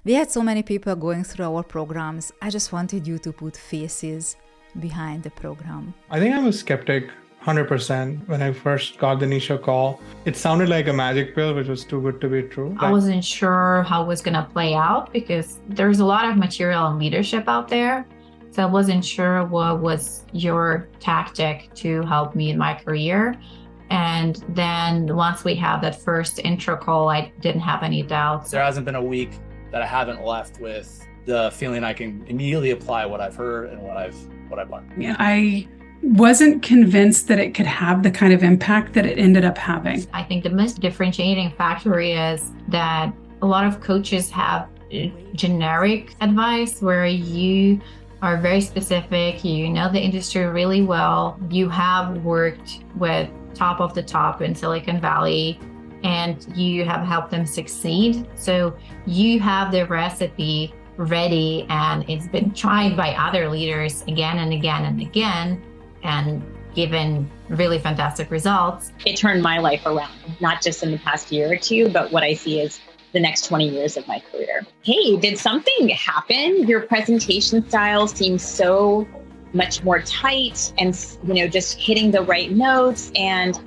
We had so many people going through our programs. I just wanted you to put faces behind the program. I think I'm a skeptic 100% when I first got the Nisha call. It sounded like a magic pill, which was too good to be true. I wasn't sure how it was going to play out because there's a lot of material and leadership out there. So I wasn't sure what was your tactic to help me in my career. And then once we had that first intro call, I didn't have any doubts. There hasn't been a week that I haven't left with the feeling I can immediately apply what I've heard and what I've learned. Yeah, I wasn't convinced that it could have the kind of impact that it ended up having. I think the most differentiating factor is that a lot of coaches have generic advice where you are very specific, you know the industry really well, you have worked with top of the top in Silicon Valley, and you have helped them succeed. So you have the recipe ready and it's been tried by other leaders again and again and again and given really fantastic results. It turned my life around, not just in the past year or two, but what I see is the next 20 years of my career. Hey, did something happen? Your presentation style seems so much more tight and, just hitting the right notes. And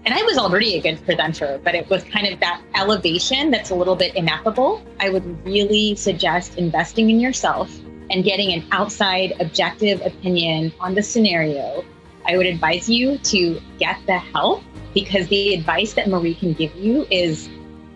I was already a good presenter, but it was kind of that elevation that's a little bit ineffable. I would really suggest investing in yourself and getting an outside objective opinion on the scenario. I would advise you to get the help because the advice that Marie can give you is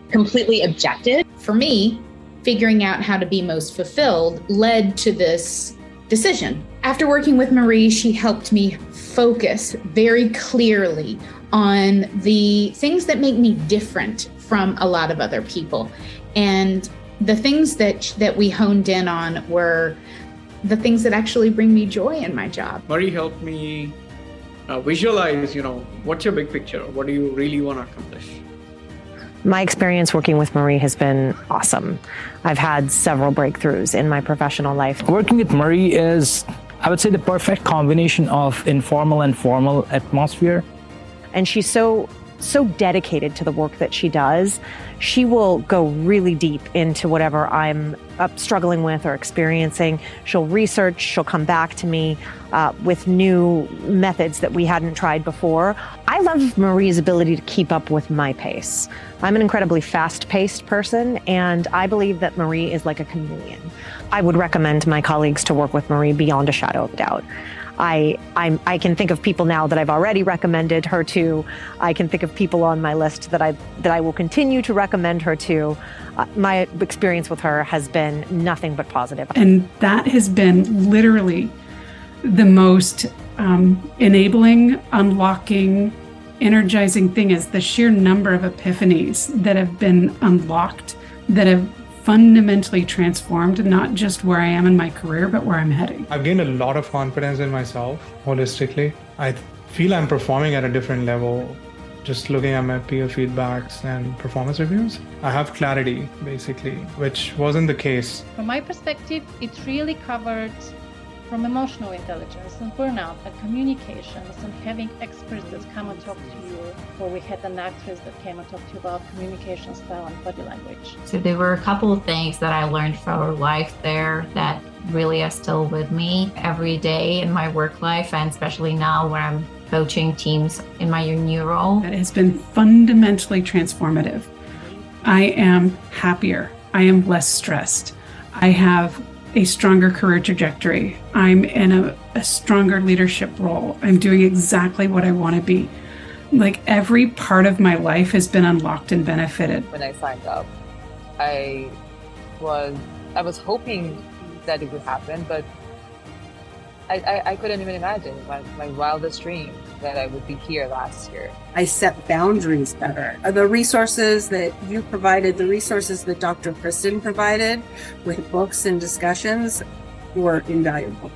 completely objective. For me, figuring out how to be most fulfilled led to this decision. After working with Marie, she helped me focus very clearly on the things that make me different from a lot of other people. And the things that we honed in on were the things that actually bring me joy in my job. Marie helped me visualize, what's your big picture? What do you really want to accomplish? My experience working with Marie has been awesome. I've had several breakthroughs in my professional life. Working with Marie is, I would say, the perfect combination of informal and formal atmosphere. And she's so dedicated to the work that she does. She will go really deep into whatever I'm struggling with or experiencing. She'll research, she'll come back to me with new methods that we hadn't tried before. I love Marie's ability to keep up with my pace. I'm an incredibly fast-paced person, and I believe that Marie is like a chameleon. I would recommend my colleagues to work with Marie beyond a shadow of a doubt. I can think of people now that I've already recommended her to. I can think of people on my list that I will continue to recommend her to. My experience with her has been nothing but positive. And that has been literally the most enabling, unlocking, energizing thing is the sheer number of epiphanies that have been unlocked, that have fundamentally transformed not just where I am in my career, but where I'm heading. I've gained a lot of confidence in myself holistically. I feel I'm performing at a different level just looking at my peer feedbacks and performance reviews. I have clarity, basically, which wasn't the case. From my perspective, it really covered from emotional intelligence and burnout and communications and having experts that come and talk to you. Or we had an actress that came and talked to you about communication style and body language. So there were a couple of things that I learned from our life there that really are still with me every day in my work life, and especially now where I'm coaching teams in my new role. It has been fundamentally transformative. I am happier. I am less stressed. I have a stronger career trajectory. I'm in a stronger leadership role. I'm doing exactly what I want to be. Like every part of my life has been unlocked and benefited. When I signed up, I was hoping that it would happen, but I couldn't even imagine my wildest dream that I would be here last year. I set boundaries better. The resources that you provided, the resources that Dr. Kristen provided with books and discussions were invaluable.